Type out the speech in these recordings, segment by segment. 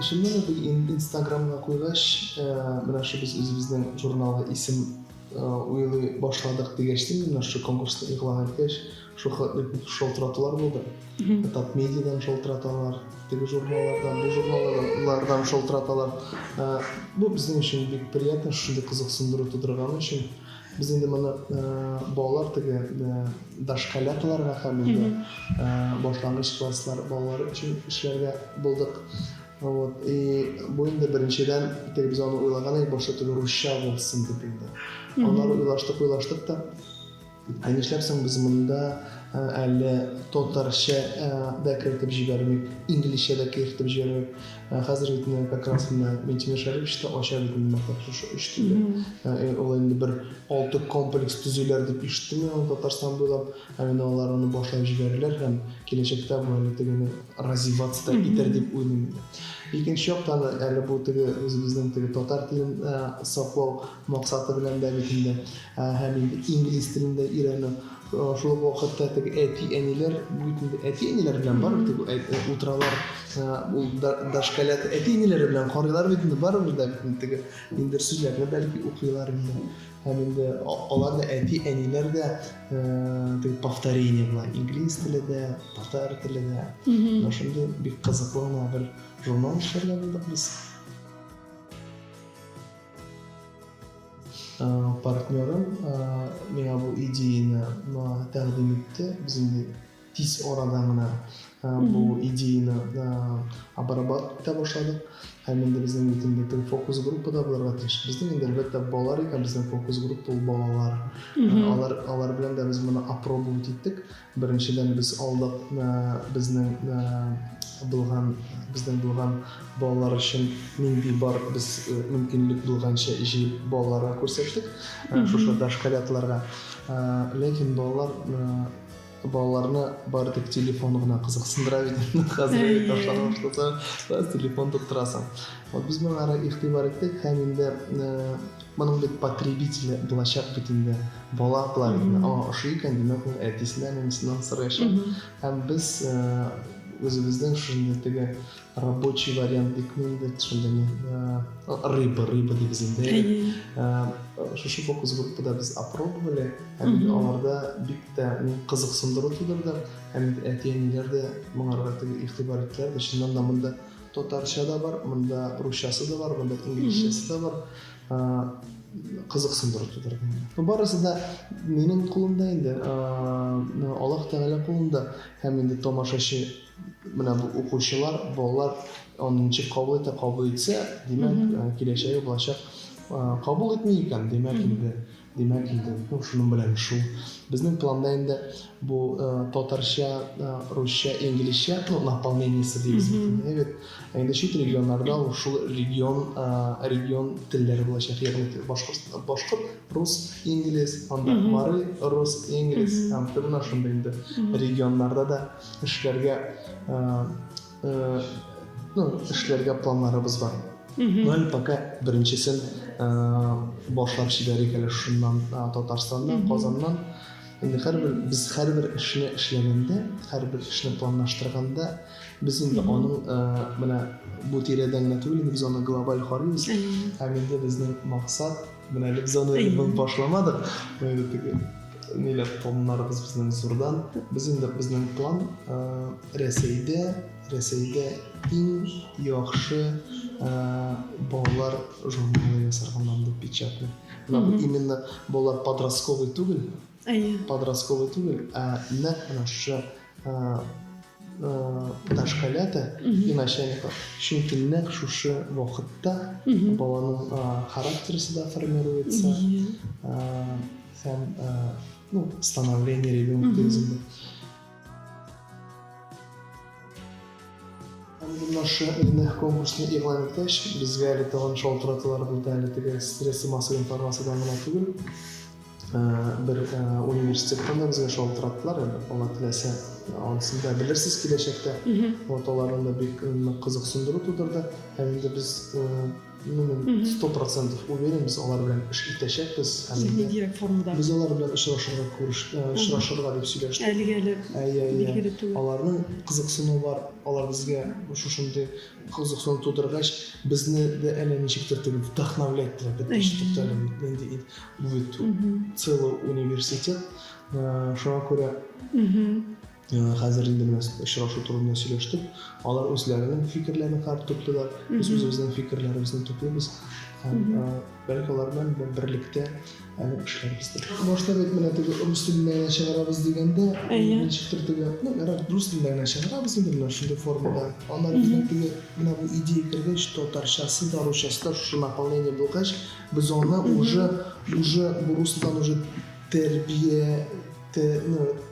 Şimdi bu Instagram'a koygaç, bana şu biz özümüzden jurnala isim uyulu başladık diyeçtim. Bana şu konkursta ilan etkeş, şu şoltıratular oldu. Tat medyadan şoltıratular, tege jurnallardan, bu jurnallardan şoltıratular. Bu bizim için büyük приятно, şunda kızıksındırı tudurgan için. Biz indi bana bağlar tege daşkalatlarga hem indi başlangıç klaslar bağlar için işlerge bulduk. Вот, bu indi birinciden tege biz onu uylagana başta tege Rusça olsun dediğinde. Onları uylaştık da aynı işlersen biz bunda әлі Татарча да кертеп җибәрмик, инглизчә дә кертеп җибәрмик. Хәзер бит как раз мен Тимешәриевичтә ача бит шушы эш төрле. Ул инде бер 6 комплекс төзүләр дип ишеттем мин Татарстан буйлап. Менә алар аны башлап җибәрделәр һәм киләчәктә бу әле тегене развиваться итәр дип уйлыйм. Икенче яктан әле бу теге үзебезнең теге татар телен саклау максаты белән дә бит инде һәм инде инглиз телендә өйрәнү. Шул вакытта теге әти-әниләр, бу әти-әниләр белән бар теге утралар, ул дашкалят әти-әниләр белән карыйлар бит инде бар монда бит теге инде сүзләрне бәлки укыйлар инде. Һәм инде алар да әти-әниләр дә теге повторение була инглиз телендә, татар телендә. Шундый бик кызыклы бер журнал эшләргә булдык без. Партнерым миңа бу идеяны тәкъдим итте. Без инде тиз арада гына бу идеяны обрабатывать итә башладык. Һәм инде безнең битендә фокус группада булырга тиеш. Безнең инде әлбәттә балалар икән, безнең фокус группа ул балалар. Алар белән дә без моны опробовать иттек. Беренчедән без алдык безнең булган балалар өчен нинди бар без мөмкинлек булганча җыеп балаларга күрсәттек. Шушы дашкалятларга. Ләкин балаларны бары тик телефон гына кызыксындыра бит. Хәзер ташлана башласа, без телефон тоттырасың. Вот без моңа игътибар иттек һәм инде моның бит потребителе булачак бит инде бала булар. Ошый икән димәк ул әтисеннән, әнисеннән сораячак. Һәм без өзебездән шундый теге рабочий вариант икминде шундый рыба дибез инде. Шушы фокус группада без опробовали. Һәм аларда бик тә кызыксындыру тудырды. Һәм әти-әниләр дә моңарга теге игътибар иттеләр. Шуннан да монда татарча да бар, монда русчасы да бар, монда инглизчәсе да бар. Кызыксындыру тудырды. Барысы да минем кулымда инде. Аллаһ Тәгалә кулында. Һәм инде тамашачы менә бу укучылар, балалар аны ничек кабул итсә, димәк, киләчәге булачак. Кабул итми икән, димәк инде шуның белән шул. Безнең планда инде бу татарча, русча, инглизчә наполнениесе дибез. Әйбәт. Инде чит регионнарда шул регион телләре булачак. Ягъни башкорт, рус, инглиз, анда мары, рус, инглиз. Һәм менә шундый инде регионнарда да эшләргә планнарыбыз бар. Әле пока беренчесен башлап җибәрик әле шуннан Татарстаннан, Казаннан. Инде без һәрбер эшне эшләгәндә, һәрбер эшне планлаштырганда, без инде аның менә бу тирәдән генә түгел, без аны глобаль карыйбыз. Һәм инде безнең максат, менә без аны башламадык. Ниләр планнарыбыз безнең зурдан. Без инде безнең план Рәсәйдә иң яхшы балалар журналы ясарганнан дип печатный. Именно балалар подростковый түгел. Подростковый түгел, нәкъ шушы дашкалята и начальника. Чөнки нәкъ шушы вакытта баланың характеры да формируется. Һәм становление ребенка дигән. Наш конкурсны игълан иткәч, безгә әле тагын шалтыратулар булды, әле теге средства массовой информациядан гына түгел. Бер университеттан да безгә шалтыраттылар, алар теләсә, анысын да белерсез киләчәктә. Вот аларны да бик кызыксындыру тудырды. Һәм инде без мен 100% уверен біз олар белән эш итәчәкбез. Директ формада. Біз олар белән очрашырга дип сөйләштек. Әлегә түгел. Аларның кызыксыну бар. Алар безгә шушындый кызыксыну тудыргач, безне дә әллә ничектер вдохновляйттылар. Бу бит целый университет. Шуңа күрә хәзер инде менә очрашу турында сөйләштек. Алар үзләренең фикерләрен карап туктылар. Без үзебезнең фикерләребезне туктыйбыз. Бәлки алар белән берлектә әле эшләрбездер. Башта бит менә теге рус телендә чыгарабыз дигәндә, ничектер теге, рус телендә чыгарабыз инде менә шундый формада. Аннары безнең теге менә бу идея кергәч, татарчасы да, русчасы да шушы наполнение булгач, без аны уже бу рустан уже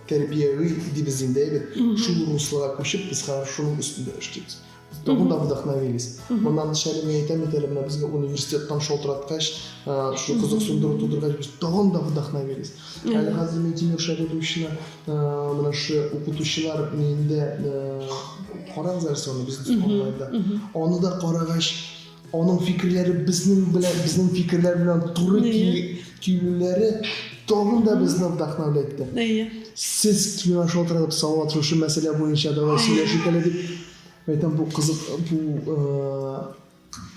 тәрбияви дибез инде. Шул руслага күчеп, без хәзер шуның өстендә эшлибез. Тагын да вдохновились. Моннан шәлеме әйтәм әле безгә университеттан шалтыраткач, шу кызыксындыру тудыргач, без тагын да вдохновились. Әле хәзер Медина шәһәрдәшенә менә шу укытучылар миндә караңызлар соны безнең онлайнда. Аны да карагач, аның фикерләре безнең фикерләр белән туры килүләре тагын да безне вдохновляйтты. Сез кимә шалтыратып салат шушы мәсьәлә буенча давай сөйләшик әле дип әйтәм, бу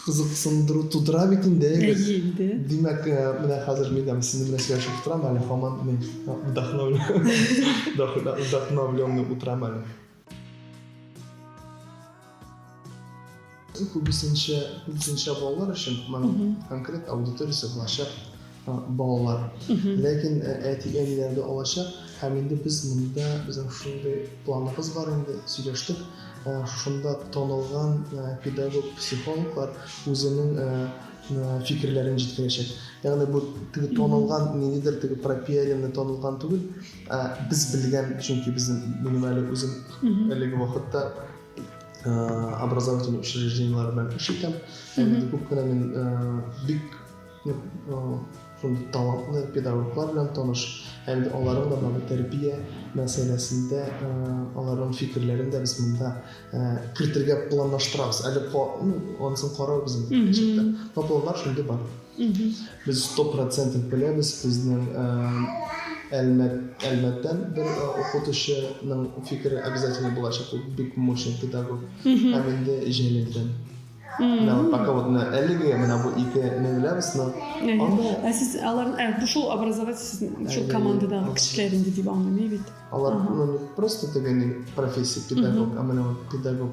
кызыксындыру тудыра бит инде. Димәк, менә хәзер мин сезнең белән сөйләшеп торам әле, һаман мин вдохновленный утрам әле. Күбесенчә балалар өчен конкрет аудиториясе булачак балалар. Ләкин әти-әниләрдә алачак, һәм инде без монда безнең шундый планыбыз бар инде, сөйләштек. Шунда танылган педагог, психологлар үзенең фикерләрен җиткерәчәк. Ягъни бу теге танылган, ниндидер теге пропиаренны танылган түгел, без белгән, чөнки безнең минем әле үзем әлеге вакытта образовательный учреждениелар белән эш итәм. Күп кенә мин бик талантлы педагоглар белән таныш. Һәм аларның да тәрбия мәсьәләсендә аларның фикерләрен дә без монда кертергә планлаштырабыз. Әле анысын карарбыз инде. Планнар шундый бар. Без 100% беләбез, безнең әлбәттән бер укытучының фикере обязательно булачак. Бик мощный педагог. Һәм инде Җәлилдән. Пока вот әлеге менә бу ике нәүләбез, анда сез алар шул образовательный шул командадагы кешеләр инде дип аңламый бит. Алар не просто теге профессия педагог, а менә педагог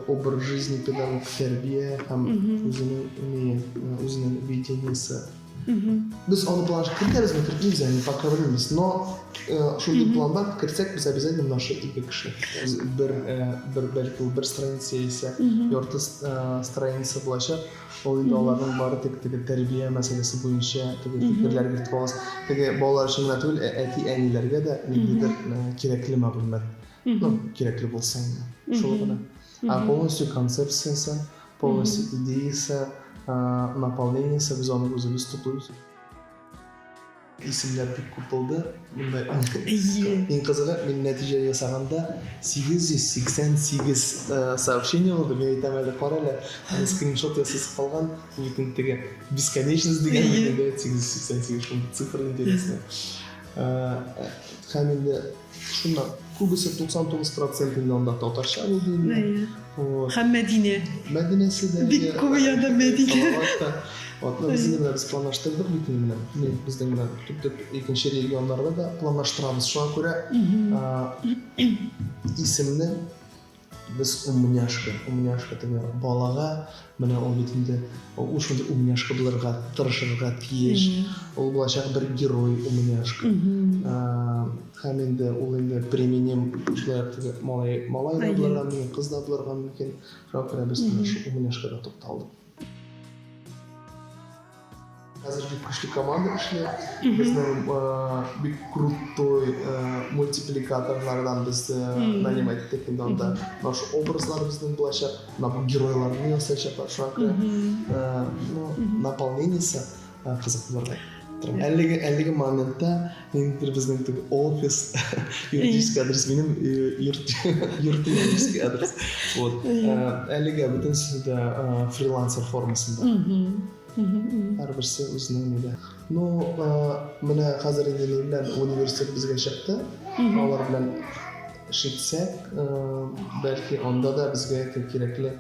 образ жизни, педагог тәрбия һәм үзенең видениесе. Без аны планлаштырып кертәбезме, кертмибез, пока белмибез. Но шундый планга кертсәк, без обязательно наша ике кеше. Бер страница исә, ярты страница булачак. Ул инде аларның бары теге тәрбия мәсьәләсе буенча теге фикерләр кертеп алабыз. Теге балалар өчен генә түгел, әти-әниләргә дә ниндидер кирәкле мәгълүмат. Кирәкле булса инде. Шул гына. Полностью концепциясе, полностью идеясе, наполнениесе без аны үзебез туплыйбыз. Исемләр бик күп булды. Монда иң кызыгы, мин нәтиҗә ясаганда 888 сообщение булды. Мен әйтәм әле кара әле, скриншот ясап калган, бөтен теге бесконечность дигән инде 888 шундый цифр интересный. Һәм инде шуннан күбесе 99% инде анда татарча булды. Һәм Мәдинәсе дә бик күп янда Мәдинә. Безнең белән планлаштырдык бит инде. Безнең белән төп икенче регионнарда да планлаштырабыз. Шуңа күрә исемне без умняшка теге балага менә ул бит инде ул шундый умняшка булырга тырышырга тиеш. Ул булачак бер герой умняшка. Һәм инде ул инде применим шулай теге малай да булырга мөмкин, кыз да булырга мөмкин. Шуңа күрә без шу умняшкага тукталдык. Хәзер бик көчле команда эшләр. Безнең бик крутой мультипликаторлардан без нанимать итеп инде анда наш образлар безнең булачак, бу геройларны ясаячаклар. Шуңа күрә наполнениесе кызык булырга. Әлеге моментта инде безнең теге офис юридический адрес минем йорт юридический адрес. Вот. Әлеге бөтен сүздә фрилансер формасында. Һәрберсе үзенең нидә. Ну, менә хәзер инде белән университет безгә чыкты. Алар белән эшләсәк, бәлки анда да безгә кирәкле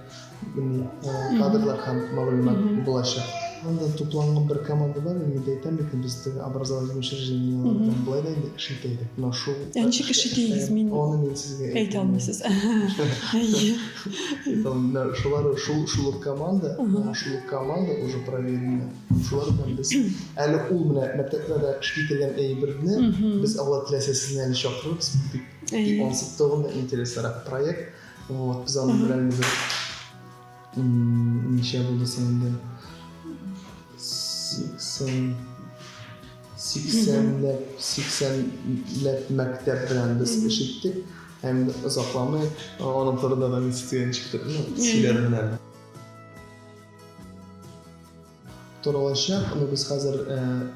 кадрлар һәм мәгълүмат булачак. Анда тупланган бер команда бар, инде әйтәм бит без образовательный учреждениелар белән булай да инде эшләйдек. Но шу Ничек эшләйсез мин? Аны мин сезгә Әйтә алмыйсыз. Шулар команда уже проверена. Шулар белән без әле ул менә мәктәптә эшләтелгән әйберне без Алла теләсә сезне әле чакырырбыз. Бик ансыттыгында интереслырак проект. Вот без аны белән ничә булды инде 80 ләп мәктәп белән без эшләттек. Һәм озакламый аның турында да институтка чыктык. Сөйләдем менә. Торалачак, без хәзер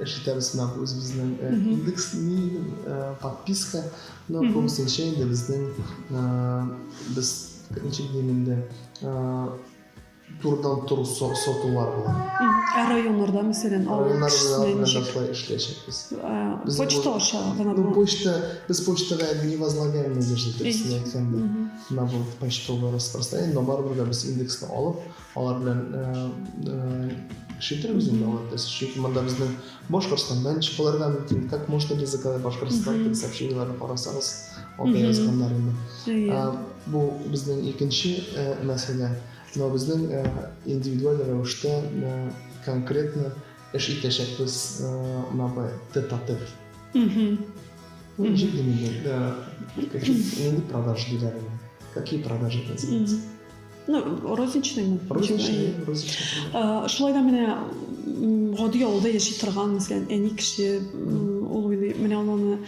эшләтәбез менә үзебезнең индекс подписка, но күбесенчә инде безнең без ничек дим инде турдан тур сатулар була. Районнарда мәсәлән, районнарда эшләячәкбез. Почта аша гына бу. Без почтага не возлагаем надежды на почтовое распространение, но барыбер да без индексны алып, алар белән эшләтәбез инде алар. Чөнки монда безнең Башкортстандан чыгаларга мөмкин. Как можно без заказа Башкортстан сообщениеларны карасагыз, анда язганнар инде. Бу безнең икенче мәсьәлә. Но безнең индивидуаль рәвештә конкретно эш итәчәкбез монда тет-а-тет. Ничек инде продажи диләр. Какие продажи называются? Ну, розничный. Розничный. Шулай да менә гади авылда яши торган, мәсәлән, әни кеше ул уйлый, менә аны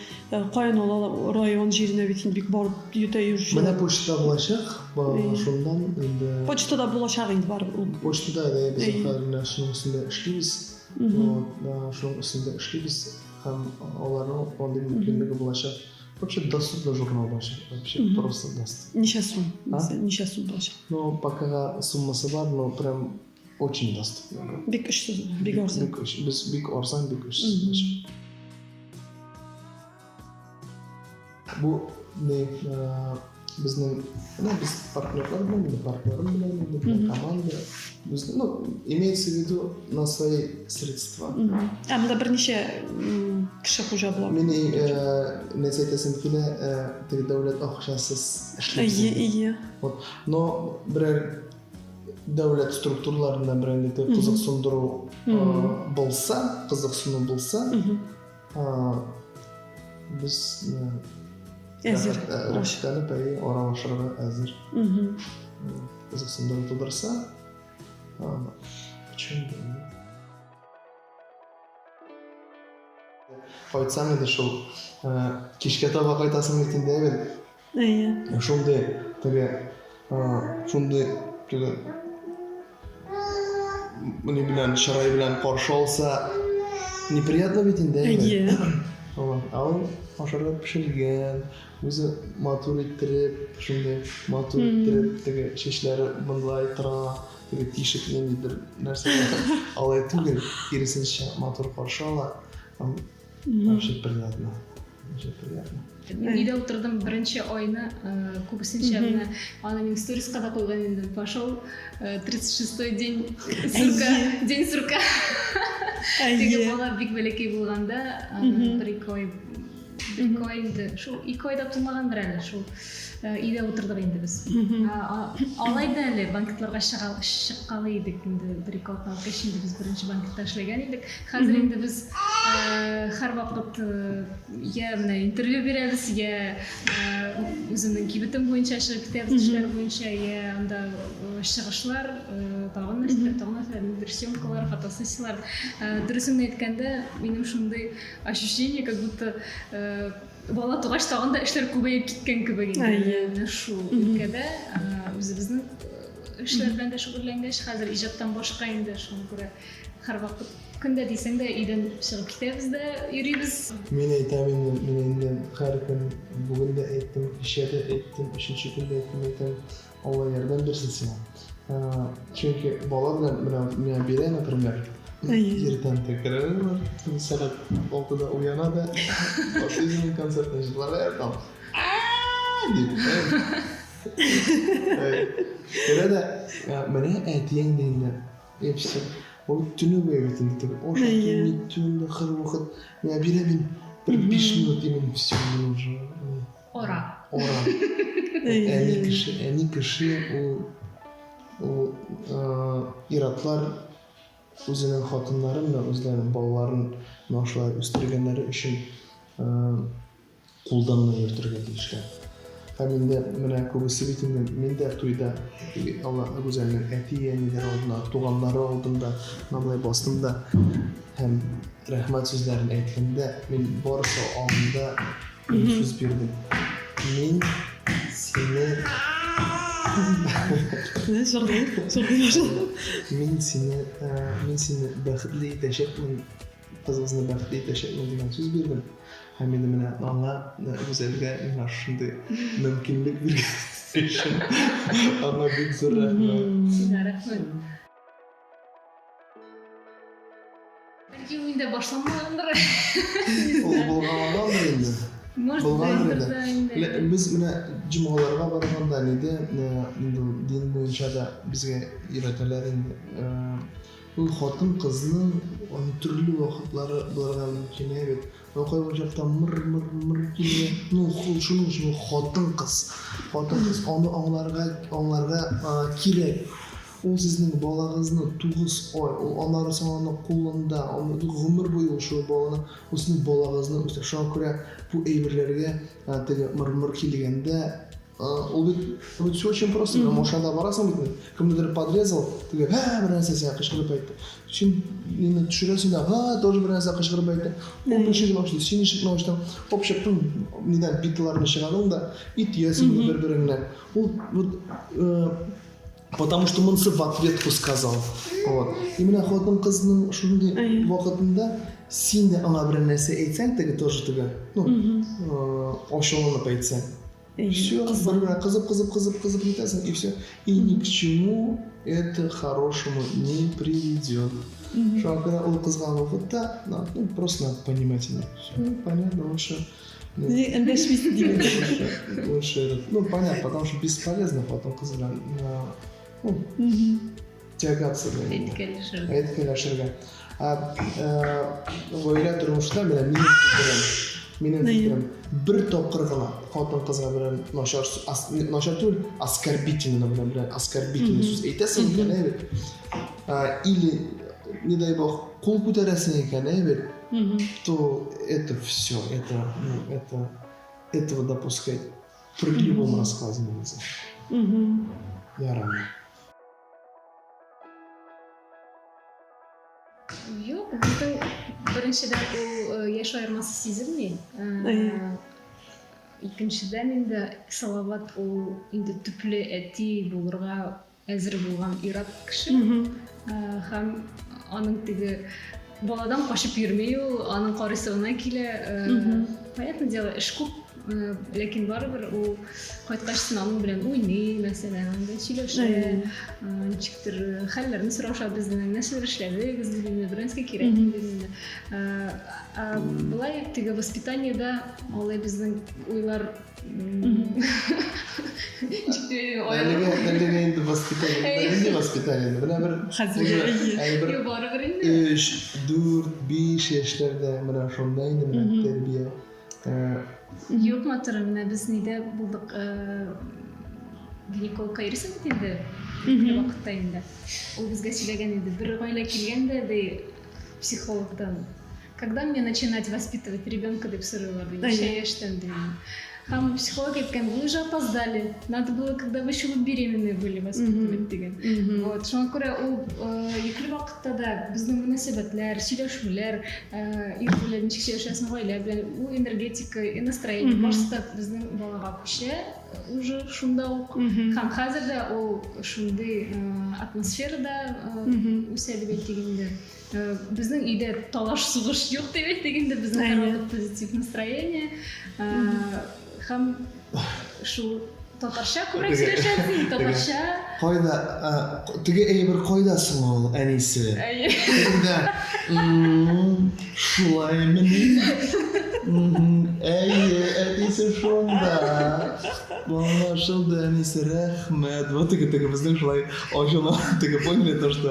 каян ала район җиренә бит бик барып йөтә йөрүче. Менә почта булачак, шундан инде почтада булачак инде бар. Почтада да без хәзер шуның өстендә эшлибез. Шуның өстендә эшлибез һәм аларның андый мөмкинлеге булачак. Вообще доступный журнал булачак. Вообще просто доступ. Ничә сум? Ничә сум булачак? Ну, пока суммасы бар, но прям очень доступно. Бик эшсез, бик арзан. Без бик арзан, бик эшсез. Бу не безнең без партнерлар белән, команда. Ну, имеется в виду на свои средства. Монда берничә кеше хуҗа була. Мин нәзәтәсен килә, теге дәүләт акчасыз эшләп. Вот. Но берәр дәүләт структураларында берәр кызыксындыру булса, без әзер аралашырга әзер. Кызыксындыру тудырса, почему бы? Кайтсам иде шул кичкә таба кайтасың бит инде бит. Шундый теге моны белән чырай белән каршы алса неприятно бит инде. Ул ашарга пешергән, үзе матур иттереп, шундый матур иттереп, теге чәчләре бынлай тора, теге тишек ниндидер нәрсә алай түгел, киресенчә матур каршы ала. Вообще приятно. Үйдә утырдым беренче айны, күбесенчә менә аны мин сториска да куйган идем. Пошел 36-й день сурка. Теге бала бик бәләкәй булганда, bir koydu. Şu iki ayda tutmagandır әле. Şu үйдә утырдык инде без. Алай да әле банкетларга чыккалы идек инде. Bir-iki атна кеш инде без беренче банкетта эшләгән идек. Хәзер инде без һәрвакыт я менә интервью бирәбез, я үземнең кибетем буенча чыгып китәбез, эшләр буенча, я анда чыгышлар, тагын нәрсәләр, съемкалар, фотосессиялар. Дөресен әйткәндә, минем шундый ощущение, как будто бала тугач тагын да эшләр күбәеп киткән кебек инде. Шу өлкәдә үзебезнең эшләр белән дә шөгыльләнгәч, хәзер иҗаттан башка инде шуңа күрә һәрвакыт Күндә дисең дә өйдән чыгып китәбез дә йөрибез. Мен әйтәм инде һәр көн бүген дә әйттем, кичә дә әйттем, өченче көн дә әйтәм, Алла ярдәм бирсен сиңа. Чөнки бала белән менә бирә, например, ертән тәкрар сәгать 6-да уяна да, аутизм концертын җырлар там. Керә дә менә әтиең дигәндә, все. Ул түнү бәйбит инде. Оша түнү хыр вакыт. Менә бирә бин 5 минут именно все уже. Ора. Әни кеше ул иратлар үзенең хатыннары белән үзләренең балаларын шулай үстергәннәре өчен кулданмый йөртергә тиешләр. Һәм инде менә күбесе бит инде мин дә туйда Алла үзенең әти-әниләре алдында, туганнары алдында намлай бастым да һәм рәхмәт сүзләрен әйткәндә мин барысы алдында сүз бирдем. Мин сине Мин сине бәхетле итәчәкмен, кызыбызны бәхетле итәчәкмен дигән сүз бирдем. Һәм инде менә аңа үзелгә менә шундый мөмкинлек биргән өчен аңа бик зур рәхмәт. Сиңа рәхмәт. Бәлки инде башламагандыр. Ул булганга инде. Без менә җомгаларга барганда инде дин буенча да безгә өйрәтәләр инде. Ул хатын кызның төрле вакытлары булырга мөмкин бит. Кайбер вакытта мыр килә. Ну, шуның өчен хатын кыз аны аңларга кирәк. Ул сезнең балагызны 9 ай, ул анары саңаны кулында, аны гомер буе шул баланы, үзенең балагызны үстә шуңа күрә бу әйберләргә теге мыр килгәндә ул бит все очень просто. Машинада барасың бит, кемнедер подрезал, теге бер нәрсә сиңа кычкырып әйтте. Син мине төшерәсең дә, тоже бер нәрсә кычкырып әйтте. Ул ишекне ачты, син ишекне ачтың, общаптың нидән битларны чыгардың да, ит ясың бер-береңнән. Ул потому что монсы в ответку сказал. Вот. Именно хатын кызның шундый вакытында син дә аңа бер нәрсә әйтсәң, теге тоже теге, ачуланып әйтсәң. Все, бер-береңә кызып итәсең, и все. И ни к чему это хорошему не приведет. Шуңа күрә ул кызган вакытта, просто надо понимать инде. Все понятно, лучше. Лучше, понятно, потому что бесполезно потом кызган. Тягаться. Әйткәләшергә. Гаилә тормышта минем фикерем бер тапкыр гына хатын кызга белән начар түгел, оскорбительно сүз әйтәсең икән бит. Или, не дай бог, кул күтәрәсең икән бит, то это все, этого допускать при любом раскладе нельзя. Ярамый. Юк, бүтән беренчедән ул яшь аермасы сизелми. Икенчедән инде Салават ул инде төпле әти булырга әзер булган ират кеше. Һәм аның теге баладан качып йөрми ул, аның карысына килә. Понятное дело, эш күп, ләкин барыбер ул кайткач аның белән уйный, мәсәлән, анда сөйләшә, ничектер хәлләрне сораша, безнең нәрсәләр эшләдегез, дигән беренче кирәк инде. Булай теге воспитаниеда алай безнең уйлар Әлегә инде воспитание. Менә бер барыбер инде 4-5 яшьләрдә менә шунда инде менә тәрбия. Юк, матур, менә без нидә булдык, гинеколог кайрысын инде, бер вакытта инде. Ул безгә сөйләгән инде, бер гаилә килгәндә ди психологдан, когда мне начинать воспитывать ребенка дип сорыйлар, ничә яшьтән ди. Һәм психолог әйткән, вы уже опоздали, надо было, когда вы еще беременные были, воспитывать дигән. Вот, шуңа күрә ул ике вакытта да безнең мөнәсәбәтләр, сөйләшүләр, ир белән ничек сөйләшәсең гаилә белән, ул энергетика, настроение барысы да безнең балага күчә, уже шунда ук һәм хәзер дә ул шундый атмосферада үсә дип әйтгәндә безнең өйдә талаш сугыш юк дип әйтгәндә безнең һәрвакыт позитив настроение һәм шу татарча күбрәк сөйләшәсең татарча Кайда теге әйбер кайдасың ул әнисе? Шулаймыни? Әйе, әтисе шунда. Аңлашылды, әнисе, рәхмәт. Вот теге безнең шулай ачыла. Теге поняли то, что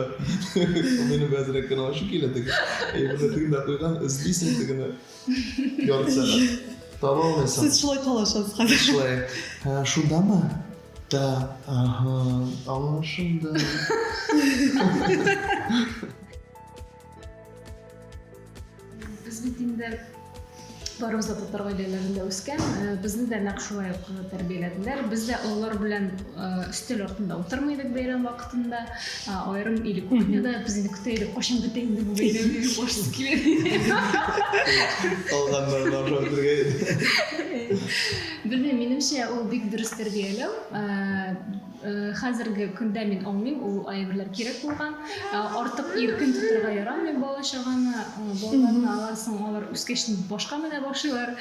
менә бәзрәк кенә ачу килә теге. Әйбер теге дә куйган, эзлисең тегене. Яртса. Таба алмайсың. Сез шулай талашасыз хәзер. Шулай. Шундамы? Да, ага, аңлашылды. Без бит инде барыбыз да татар гаиләләрендә үскән, безне дә нәкъ шулай ук тәрбияләделәр. Без дә алар белән өстәл артында утырмыйдык бәйрәм вакытында. Аерым или кухняда без инде көтәйдек, кашан бетә инде бу бәйрәм дип башсыз килә. Алганнарны ашап бергә. Белмәм, минемчә ул бик дөрес тәрбияләү. Хәзерге көндә мин аңлыйм, ул әйберләр кирәк булган. Артык иркен тотырга ярамый бала чаганы, балаларны аларсың, алар үскәчне башка менә башлыйлар.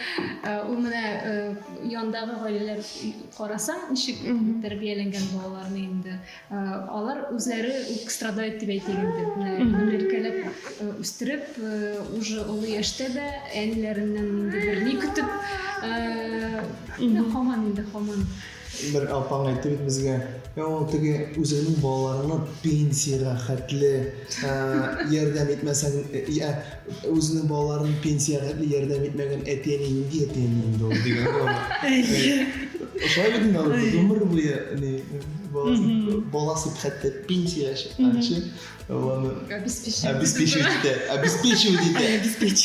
Ул менә яндагы гаиләләр карасаң, ничек тәрбияләнгән балаларны инде. Алар үзләре страдают дип әйтәләр. Нәмләркәләп үстереп, уже олы яшьтә дә әниләреннән инде бер ни көтеп, хаман. Бер апаң әйтте бит безгә, ул теге үзенең балаларына пенсияга хәтле ярдәм итмәсәң, үзенең балаларын пенсияга хәтле ярдәм итмәгән әтиәне нинди әтиәне инде ул дигән. Шулай бит инде гомер буе баласы хәтта пенсияга чыкканчы обеспечивать итә.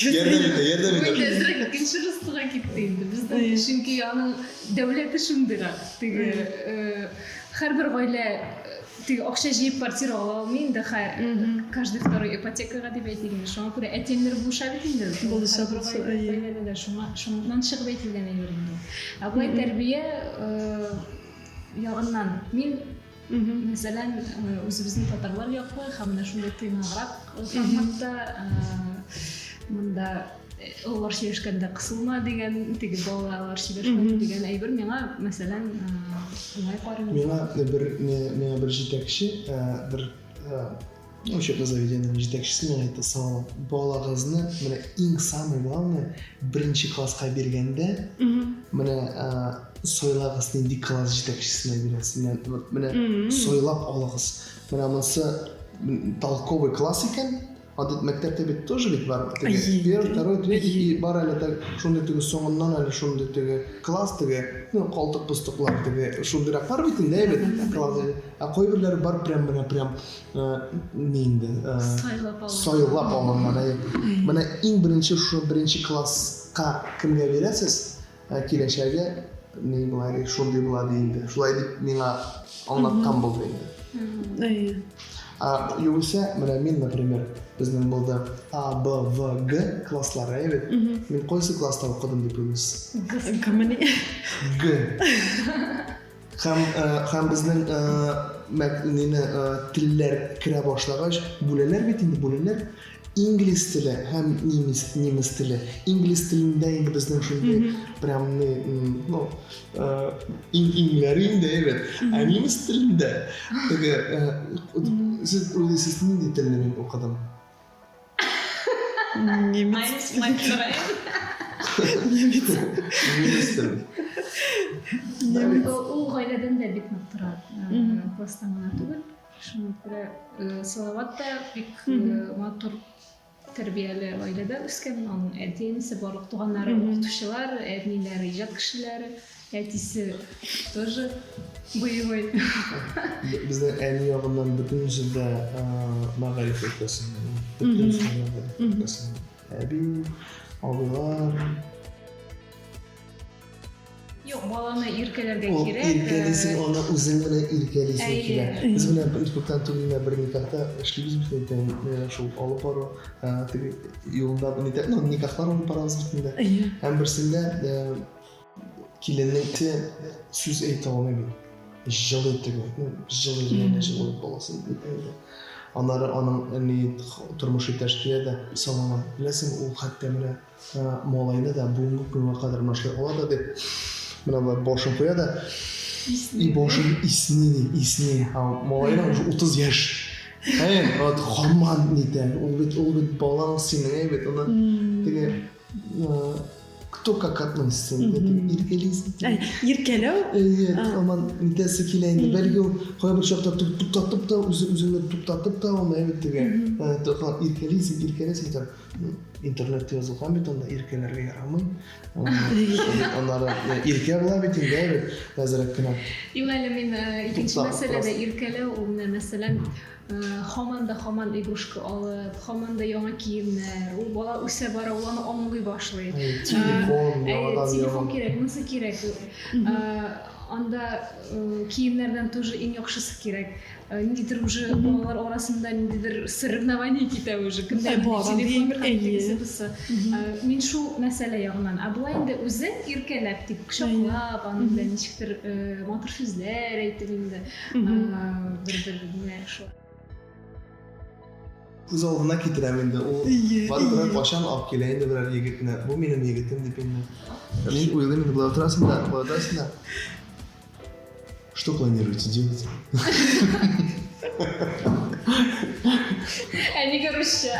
Ярдәм итә. Бездә икенче ростыга китте инде. Бездә чөнки аның дәүләте шундыйрак. Теге һәрбер гаилә теге акча җыеп квартира ала алмый инде. Каждый второй ипотекага дип әйтелгән. Шуңа күрә әтиәннәр буша бит инде. Шуннан чыгып әйтелгән инде. Абай тәрбия ягыннан мин мәсәлән үзебезнең татарлар яклы һәм менә шундый тыйнаграк форматта монда олар сөйләшкәндә кысылма дигән, теге балалар сөйләшкәндә дигән әйбер миңа мәсәлән уңай карый. Миңа бер җитәкче, бер учебное заведение җитәкчесе миңа әйтте, сау балагызны менә иң самый главный беренче класска биргәндә менә сойлагыз нинди класс җитәкчесенә бирәсез. Менә сойлап алыгыз. Менә монысы толковый класс икән. Адит мәктәптә бит тоже бит бар. Первый, второй, третий и бар әле так шундый теге соңыннан әле шундый теге класс теге, калтык пустыклар теге шундыйрак бар бит инде бит класс. Кайберләре бар прям нинди сойлап алынган. Менә иң беренче шу беренче класска кемгә бирәсез? Киләчәгә ни булар, шундый була инде. Шулай дип миңа аңлаткан булды инде. Югыйсә, менә мин, например, безнең булды А, Б, В, Г класслары, бит. Мин кайсы класста укыдым дип уйлыйсыз? Г. Һәм безнең телләр керә башлагач, бүләләр бит инде, бүләләр инглиз теле һәм немец теле. Инглиз телендә инде безнең шундый прям ингләр инде, бит. Немец телендә теге сез уйлыйсыз нинди телне мин укыдым? Немец. Ул гаиләдән дә бик нык тора. Класстан гына түгел. Шуңа күрә Салават та бик матур тәрбияле гаиләдә үскән. Аның әтисе, барлык туганнары укытучылар, әниләре иҗат кешеләре, әтисе тоже боевой. Безнең әни ягыннан бөтенесе дә мәгариф өлкәсеннән. Әби, абыйлар. Юк, баланы иркәләргә кирәк. Иркәлисең, аны үзең белән иркәлисең килә. Без белән институттан түгелме бер никахта эшлибез бит инде, шул алып бару, теге юлда никахлар алып барабыз бит инде. Һәм берсендә Kilenlikte süz eğitim olmayı jıl ettiği, jıl ettiğine jıl olasın. Anları onun ne turmuşu teşkil eder. Sonra bilesin o hatta mene molayına da bu kadar maşlar ola da buna boşun koya da i boşun isni molayına 30 yaş. Hayır, o hamman neden? O bit balans sinir evet ona diye кто как относится? İrkeliysin. İrkelev? Evet, aman nitesi kileyinde. Belki o koya bir şakta tuttatıp da üzerine tuttatıp da ona evet diye. İrkeliysin. İnternette yazılgan bir tonda irkelerge yaramay. Onlara irke bula bitinde evet. Nazarak kına. Yok hele men ikinci meselede irkelev o mesela Haman игрушка alıp, haman da yana kiyimler, o bala üse bara olanı anlıyor başlıyor. Telefon gerek, nasıl gerek? Anda kiyimlerden тоже en yaxşısı gerek. Nedir уже balalar arasında nedir соревнование kite уже. Telefon gerek. Men şu mesele yağından. Abla indi özün irkelep tip kuşaklap, anı bilen nişiktir matır sözler eytiminde. Bir şu. Kız olduğuna getiremem de o var bir başan alıp geleyim de birer yigitine. Bu benim yigitim deyip indi. Men uyulayım da oturasın da. Что планируете делать? Они горуща.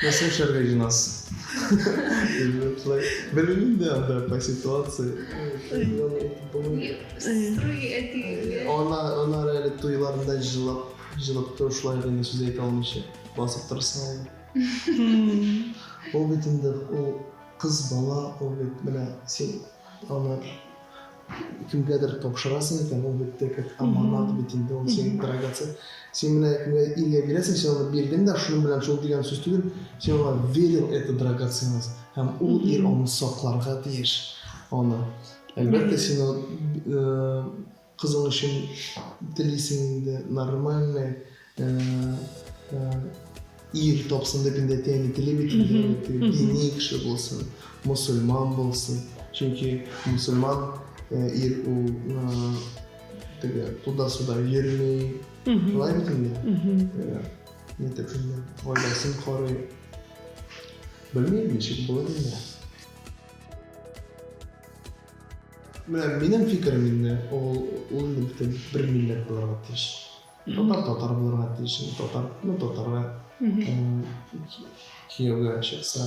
Nasıl yaşarga jinas? Bilmiyorum de anda по ситуации. Ona öyle duyularında жылап тұрушылар және сөз айта алмайша басып тұрса ол бетінде ол қыз бала ол бет мына сен ана кімгәдір тапшырасың екен ол бетте как аманат бетінде ол сенің драгоцен сен мына кімге илге бересің сен оны бердің да шуның белән шул деген сөз түгел сен оған верил эту драгоценность һәм ул ир аны сакларга тиеш аны әлбәттә сен kızın için dilисиңде нормальный ир тапсын деп инде тени телебитинде дини киши болсын, мусульман болсын. Çünkü мусульман ир у туда-сюда йөрмей, былай бит инде. Не деп шунда ойласын карый. Белмәйм ничек булыр инде. Менің fikrimde ол bir millet bulurga tiş. Tatar bulurga tiş. Tatarga kiyevga çıksa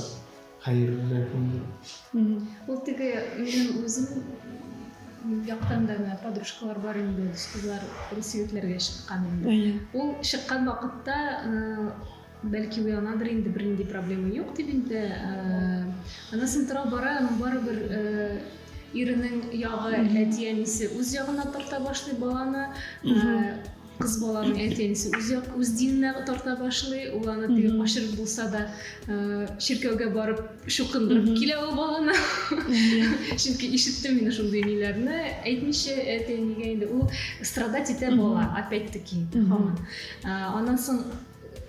hayırlı. Ол теге менің өзім яқтанда подружкалар бар енді қызлар ресейліктерге шыққан. Ол шыққан уақытта бәлки уянадыр енді бірінде проблема жоқ деп енді анасын тұра бары бір ирінің яғы әтиәнесі өз жағына тарта башлый баланы, қыз баланың әтиәнесі өз диніне тарта башлый, оланы теге ашыр болса да шіркеуге барып шоқындырып келе ол баланы. Çünkü ишіттім мен шундай нелерні, әйтмеше әтиәнеге енді ол страдать ете бала, опять-таки, хаман. Анан соң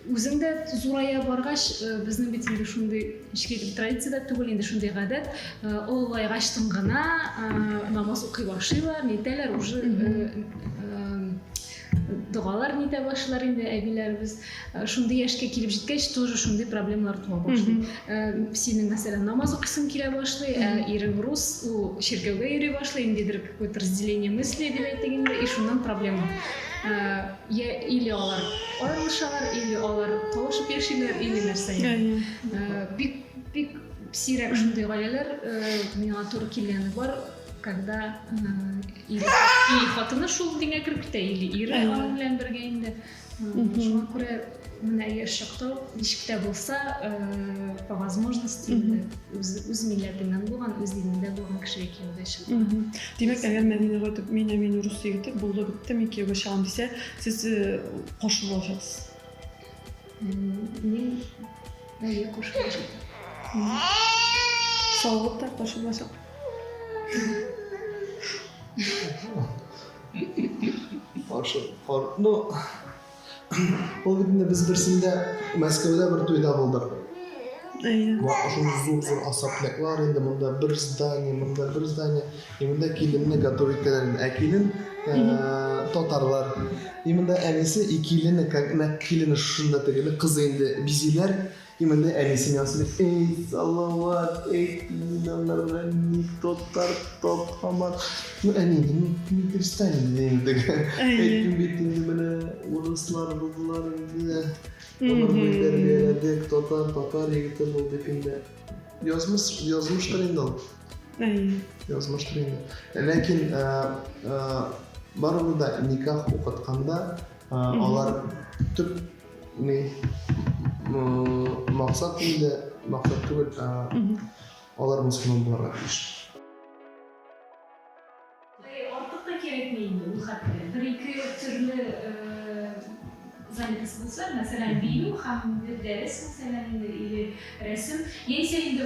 өзіңді зурая барғаш, біздің бетінде шундай ешкелік традицияда түгіл енді шундай ғадат, олай ғаштың ғана намаз оқи башлайлар, нетелер уже дұғалар нете башлар енді әбилеріміз шундай яшке келіп жеткеш, тоже шундай проблемалар туа башлай. Сенің мәселе намаз оқысын келе башлай, ерің рус, ол шеркеуге ере башлай, ендедір какое-то разделение мысли деп әйтегенде, и шундан проблема. Или олар ойылышалар, или олар толышып ершилер, или нәрсе. Бик сирек шундай гаилелер миңа туры килгәне бар, когда или хатыны шул деңгә кирип китә, или ире аның белән бергә инде. Шуңа күрә менә яшь чакта ничек тә булса, по возможности үз милләтеннән булган, үз динендә булган кешегә кияүгә чыга. Демәк, әгәр Мәдинәгә үтеп, мен рус егете булды битте, мен кияүгә чыгам дисә, сез кошылып аласыз. Мен кошылып алам. Сауыт та кошылып аласыз. Ол бітінде біз бірсінде Мәскеуде бір тойда болдық. Әйе. Ва ошол зур особняклар, инде монда бер здание, и монда киленне готовить итәләр. Ә килен татарлар. И монда әнисе и киленне киленне шунда тегеле кызы инде бизиләр. И монда әнисе ясый. Эй, салават, эй, миналар белән ник тоттар хамат. Ну әни, не перестань инде. Әйтим бит инде менә урыслар булдылар инде. Алар белән татар егете булды инде. Язмыштыр инде ул. Әйе. Язмыштыр инде. Ләкин барыбыз да никах укытканда алар төп не максат инде, максат түгел, алар мөселман булырга тиеш. Артык та кирәкмәйди ул хәтта. Бер-ике төрле занятость булса, мәсәлән, бию һәм дәрес, мәсәлән, или рәсем, яисә инде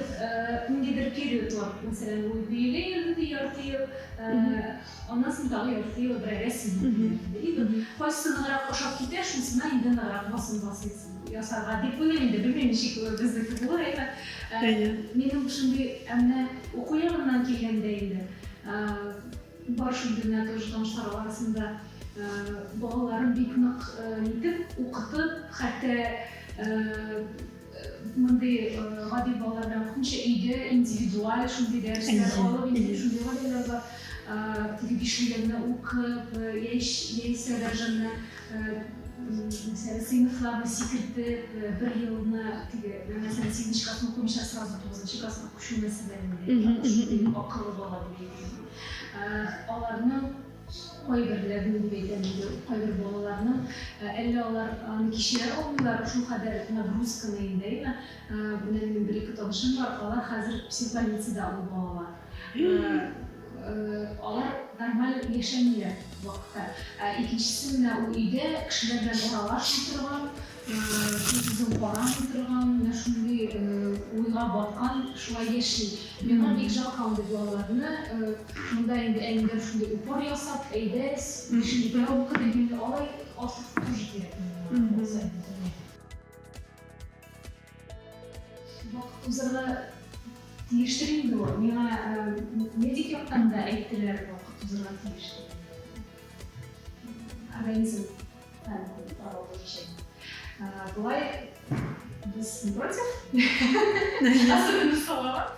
ниндидер периодлар, мәсәлән, ул биюгә йөрде ярты ел, аннан соң тагы ярты ел бер рәсем йөрде. Кайсы ныграк ошап китә, шунысына инде ныграк басым ясарга дип уйлыйм инде. Белмим, ничек безнеке булыр, әйе. Минем шундый әмма уку ягыннан килгәндә инде бар шундый гына тоже танышлар арасында балаларын бик нык итеп укытып, хәтта мондай гади балалар белән укытучы өйдә индивидуаль шундый дәресләр алып, инде шундый гадиләр бар. Теге бишлегәнне укып, яисә даже mesela sınıflarını sikirtip, bir yılını, mesela 8. klasını okumuşlar, sразу 9. klasını okuşu meselelerinde, akıllı olabilir. Onların koyberlerini gibi edildi, koyber bolalarını, elle onlar kişiler olmuyorlar, şu kadar nagruskını indeydi. Benim bir iki tanışım var, onlar hazır psikoanalizi alıp bolalar. Onlar normal yaşamıyor vakitte. İkincisi de o uyda kişilerden oralaşıp durgan, kızın paran durgan, şunday uyga batkan, şulay yaşıyor. Bana bek jal kaldı bolalarını, şunda endi ender şunday upor yasap, eydes, şimdi böyle bu kadar günde olay asıl tutucu gerek. Vakit uzarda tiyiştireyim de o. Bana medik yokken de ettiler vakit uzarda tiyiştireyim. Организм правовой şey. Бывает без не против, особенно слова.